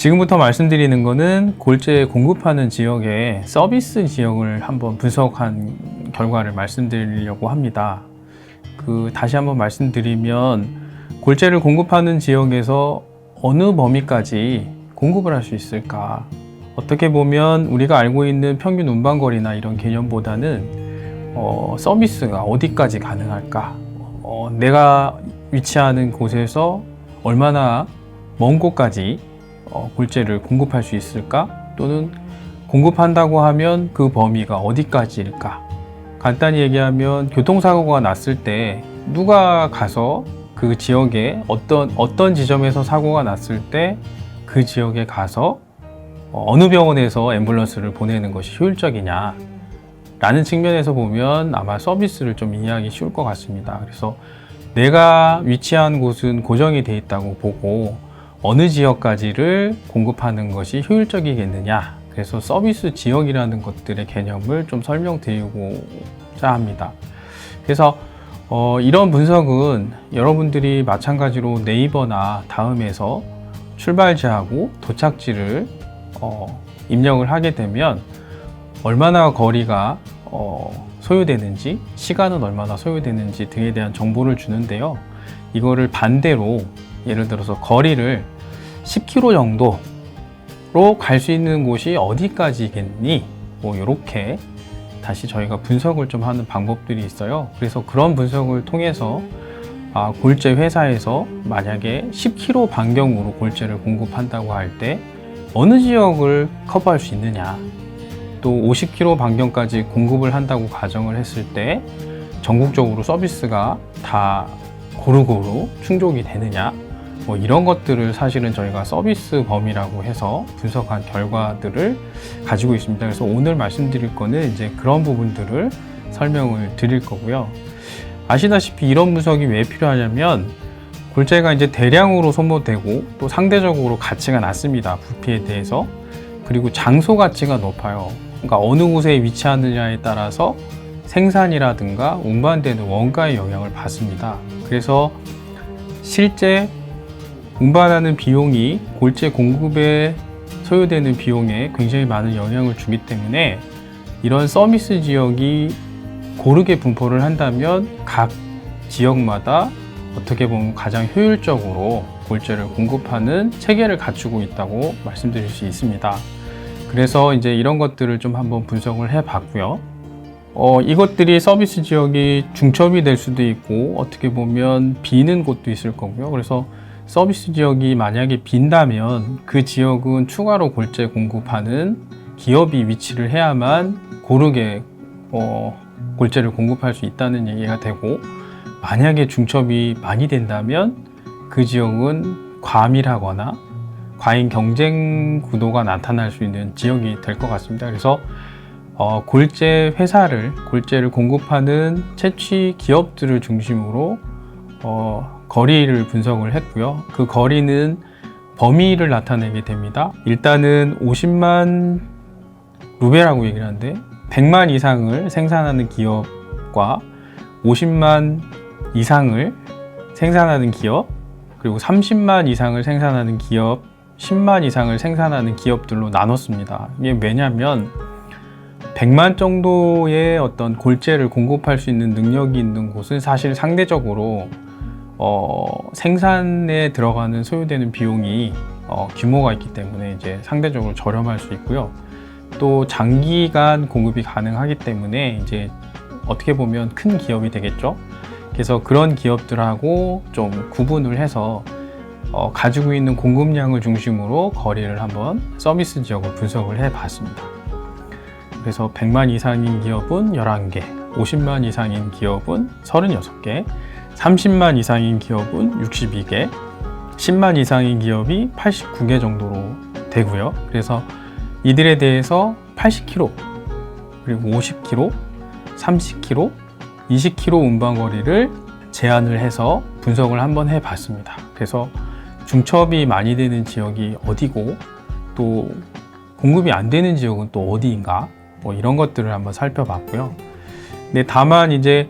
지금부터 말씀드리는 거는 골재 공급하는 지역의 서비스 지역을 한번 분석한 결과를 말씀드리려고 합니다. 다시 한번 말씀드리면 골재를 공급하는 지역에서 어느 범위까지 공급을 할 수 있을까? 어떻게 보면 우리가 알고 있는 평균 운반거리나 이런 개념보다는 서비스가 어디까지 가능할까? 내가 위치하는 곳에서 얼마나 먼 곳까지 골재를 공급할 수 있을까? 또는 공급한다고 하면 그 범위가 어디까지일까? 간단히 얘기하면 교통사고가 났을 때 누가 가서 그 지역에 어떤 지점에서 사고가 났을 때 그 지역에 가서 어느 병원에서 앰뷸런스를 보내는 것이 효율적이냐 라는 측면에서 보면 아마 서비스를 좀 이해하기 쉬울 것 같습니다. 그래서 내가 위치한 곳은 고정이 되어 있다고 보고 어느 지역까지를 공급하는 것이 효율적이겠느냐, 그래서 서비스 지역이라는 것들의 개념을 좀 설명드리고자 합니다. 그래서 이런 분석은 여러분들이 마찬가지로 네이버나 다음에서 출발지하고 도착지를 입력을 하게 되면 얼마나 거리가 소요되는지, 시간은 얼마나 소요되는지 등에 대한 정보를 주는데요. 이거를 반대로 예를 들어서 거리를 10km 정도로 갈 수 있는 곳이 어디까지겠니? 이렇게 다시 저희가 분석을 좀 하는 방법들이 있어요. 그래서 그런 분석을 통해서 골재 회사에서 만약에 10km 반경으로 골재를 공급한다고 할 때 어느 지역을 커버할 수 있느냐, 또 50km 반경까지 공급을 한다고 가정을 했을 때 전국적으로 서비스가 다 고루고루 충족이 되느냐, 이런 것들을 사실은 저희가 서비스 범위라고 해서 분석한 결과들을 가지고 있습니다. 그래서 오늘 말씀드릴 거는 이제 그런 부분들을 설명을 드릴 거고요. 아시다시피 이런 분석이 왜 필요하냐면 골재가 이제 대량으로 소모되고 또 상대적으로 가치가 낮습니다. 부피에 대해서. 그리고 장소 가치가 높아요. 그러니까 어느 곳에 위치하느냐에 따라서 생산이라든가 운반되는 원가에 영향을 받습니다. 그래서 실제 운반하는 비용이 골재 공급에 소요되는 비용에 굉장히 많은 영향을 주기 때문에 이런 서비스 지역이 고르게 분포를 한다면 각 지역마다 어떻게 보면 가장 효율적으로 골재를 공급하는 체계를 갖추고 있다고 말씀드릴 수 있습니다. 그래서 이제 이런 것들을 좀 한번 분석을 해 봤고요. 이것들이 서비스 지역이 중첩이 될 수도 있고 어떻게 보면 비는 곳도 있을 거고요. 그래서 서비스 지역이 만약에 빈다면 그 지역은 추가로 골재 공급하는 기업이 위치를 해야만 고르게 골재를 공급할 수 있다는 얘기가 되고, 만약에 중첩이 많이 된다면 그 지역은 과밀하거나 과잉 경쟁 구도가 나타날 수 있는 지역이 될 것 같습니다. 그래서 골재 회사를, 골재를 공급하는 채취 기업들을 중심으로 거리를 분석을 했고요. 그 거리는 범위를 나타내게 됩니다. 일단은 50만 루베라고 얘기를 하는데 100만 이상을 생산하는 기업과 50만 이상을 생산하는 기업, 그리고 30만 이상을 생산하는 기업, 10만 이상을 생산하는 기업들로 나눴습니다. 이게 왜냐면 100만 정도의 어떤 골재를 공급할 수 있는 능력이 있는 곳은 사실 상대적으로 생산에 들어가는 소요되는 비용이 규모가 있기 때문에 이제 상대적으로 저렴할 수 있고요. 또 장기간 공급이 가능하기 때문에 이제 어떻게 보면 큰 기업이 되겠죠. 그래서 그런 기업들하고 좀 구분을 해서 가지고 있는 공급량을 중심으로 거리를 한번 서비스 지역을 분석을 해 봤습니다. 그래서 100만 이상인 기업은 11개, 50만 이상인 기업은 36개, 30만 이상인 기업은 62개, 10만 이상인 기업이 89개 정도로 되고요. 그래서 이들에 대해서 80km, 그리고 50km, 30km, 20km 운반거리를 제한을 해서 분석을 한번 해봤습니다. 그래서 중첩이 많이 되는 지역이 어디고 또 공급이 안 되는 지역은 또 어디인가, 이런 것들을 한번 살펴봤고요. 근데 다만 이제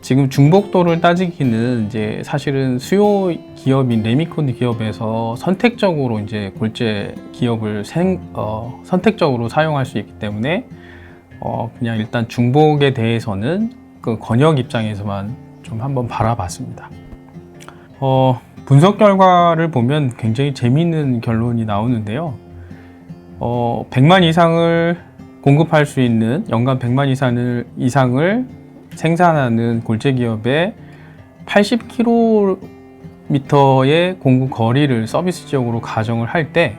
지금 중복도를 따지기는 이제 사실은 수요 기업인 레미콘 기업에서 선택적으로 이제 골재 기업을 선택적으로 사용할 수 있기 때문에 그냥 일단 중복에 대해서는 그 권역 입장에서만 좀 한번 바라봤습니다. 분석 결과를 보면 굉장히 재미있는 결론이 나오는데요. 100만 이상을 공급할 수 있는 연간 100만 이상을 생산하는 골재 기업의 80km의 공급 거리를 서비스 지역으로 가정을 할 때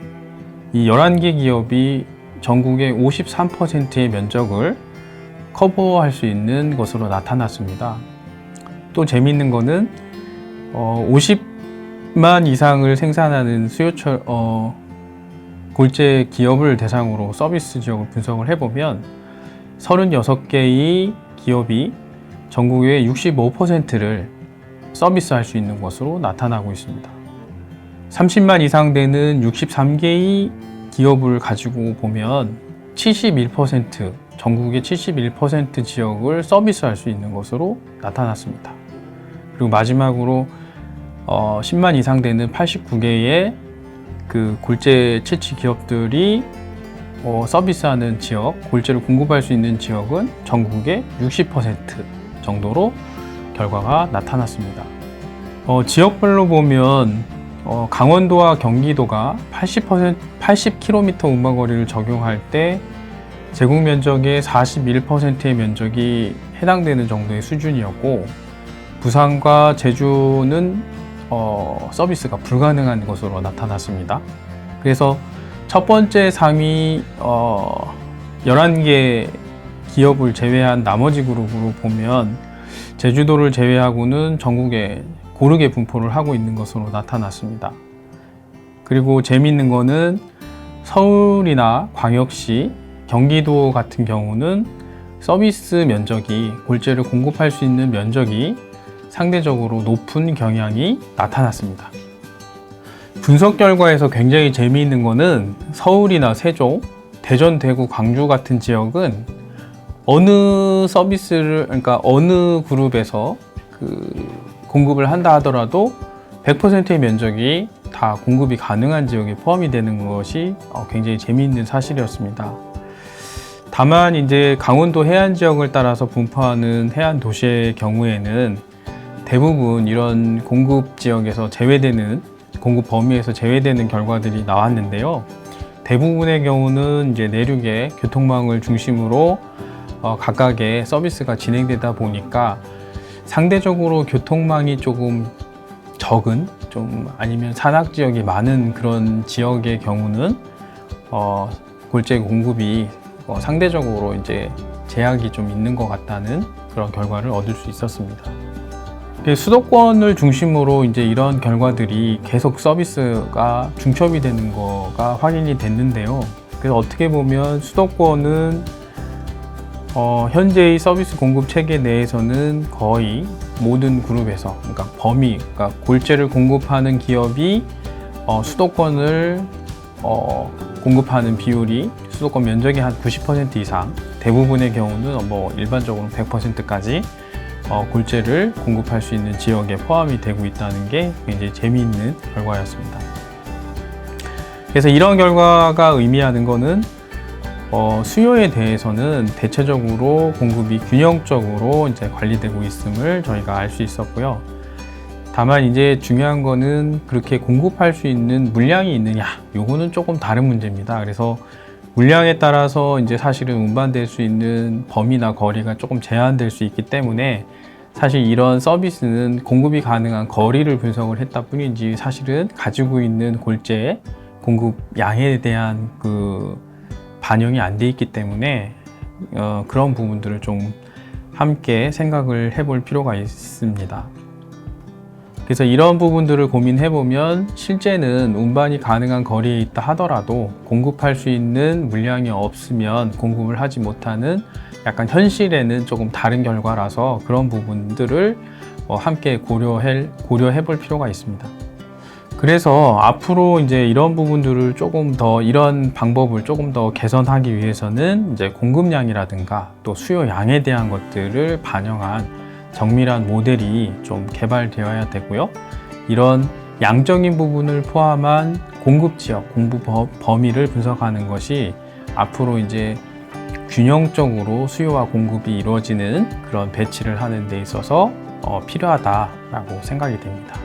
이 11개 기업이 전국의 53%의 면적을 커버할 수 있는 것으로 나타났습니다. 또 재미있는 거는 50만 이상을 생산하는 골재 기업을 대상으로 서비스 지역을 분석을 해보면 36개의 기업이 전국의 65%를 서비스할 수 있는 것으로 나타나고 있습니다. 30만 이상 되는 63개의 기업을 가지고 보면 71%, 전국의 71% 지역을 서비스할 수 있는 것으로 나타났습니다. 그리고 마지막으로 10만 이상 되는 89개의 그 골재 채취 기업들이 서비스하는 지역, 골재를 공급할 수 있는 지역은 전국의 60% 정도로 결과가 나타났습니다. 지역별로 보면 강원도와 경기도가 80km 운반거리를 적용할 때 제공 면적의 41%의 면적이 해당되는 정도의 수준이었고, 부산과 제주는 서비스가 불가능한 것으로 나타났습니다. 그래서 첫 번째 상위 11개 기업을 제외한 나머지 그룹으로 보면 제주도를 제외하고는 전국에 고르게 분포를 하고 있는 것으로 나타났습니다. 그리고 재미있는 거는 서울이나 광역시, 경기도 같은 경우는 서비스 면적이, 골재를 공급할 수 있는 면적이 상대적으로 높은 경향이 나타났습니다. 분석 결과에서 굉장히 재미있는 거는 서울이나 세종, 대전, 대구, 광주 같은 지역은 어느 서비스를, 그러니까 어느 그룹에서 공급을 한다 하더라도 100%의 면적이 다 공급이 가능한 지역에 포함이 되는 것이 굉장히 재미있는 사실이었습니다. 다만 이제 강원도 해안 지역을 따라서 분포하는 해안 도시의 경우에는 대부분 이런 공급 지역에서 제외되는, 공급 범위에서 제외되는 결과들이 나왔는데요. 대부분의 경우는 이제 내륙의 교통망을 중심으로 각각의 서비스가 진행되다 보니까 상대적으로 교통망이 조금 적은, 좀 아니면 산악 지역이 많은 그런 지역의 경우는 골재 공급이 상대적으로 이제 제약이 좀 있는 것 같다는 그런 결과를 얻을 수 있었습니다. 수도권을 중심으로 이제 이런 결과들이 계속 서비스가 중첩이 되는 거가 확인이 됐는데요. 그래서 어떻게 보면 수도권은 현재의 서비스 공급 체계 내에서는 거의 모든 그룹에서, 그러니까 범위, 그러니까 골재를 공급하는 기업이 수도권을 공급하는 비율이 수도권 면적의 한 90% 이상, 대부분의 경우는 일반적으로 100%까지 골재를 공급할 수 있는 지역에 포함이 되고 있다는 게 굉장히 재미있는 결과였습니다. 그래서 이런 결과가 의미하는 거는 수요에 대해서는 대체적으로 공급이 균형적으로 이제 관리되고 있음을 저희가 알 수 있었고요. 다만 이제 중요한 거는 그렇게 공급할 수 있는 물량이 있느냐, 요거는 조금 다른 문제입니다. 그래서 물량에 따라서 이제 사실은 운반될 수 있는 범위나 거리가 조금 제한될 수 있기 때문에 사실 이런 서비스는 공급이 가능한 거리를 분석을 했다 뿐이지 사실은 가지고 있는 골재 공급 양에 대한 반영이 안 돼 있기 때문에 그런 부분들을 좀 함께 생각을 해볼 필요가 있습니다. 그래서 이런 부분들을 고민해 보면 실제는 운반이 가능한 거리에 있다 하더라도 공급할 수 있는 물량이 없으면 공급을 하지 못하는, 약간 현실에는 조금 다른 결과라서 그런 부분들을 함께 고려해 볼 필요가 있습니다. 그래서 앞으로 이제 이런 부분들을 조금 더, 이런 방법을 조금 더 개선하기 위해서는 이제 공급량이라든가 또 수요량에 대한 것들을 반영한 정밀한 모델이 좀 개발되어야 되고요. 이런 양적인 부분을 포함한 공급 지역, 공급 범위를 분석하는 것이 앞으로 이제 균형적으로 수요와 공급이 이루어지는 그런 배치를 하는 데 있어서 필요하다라고 생각이 됩니다.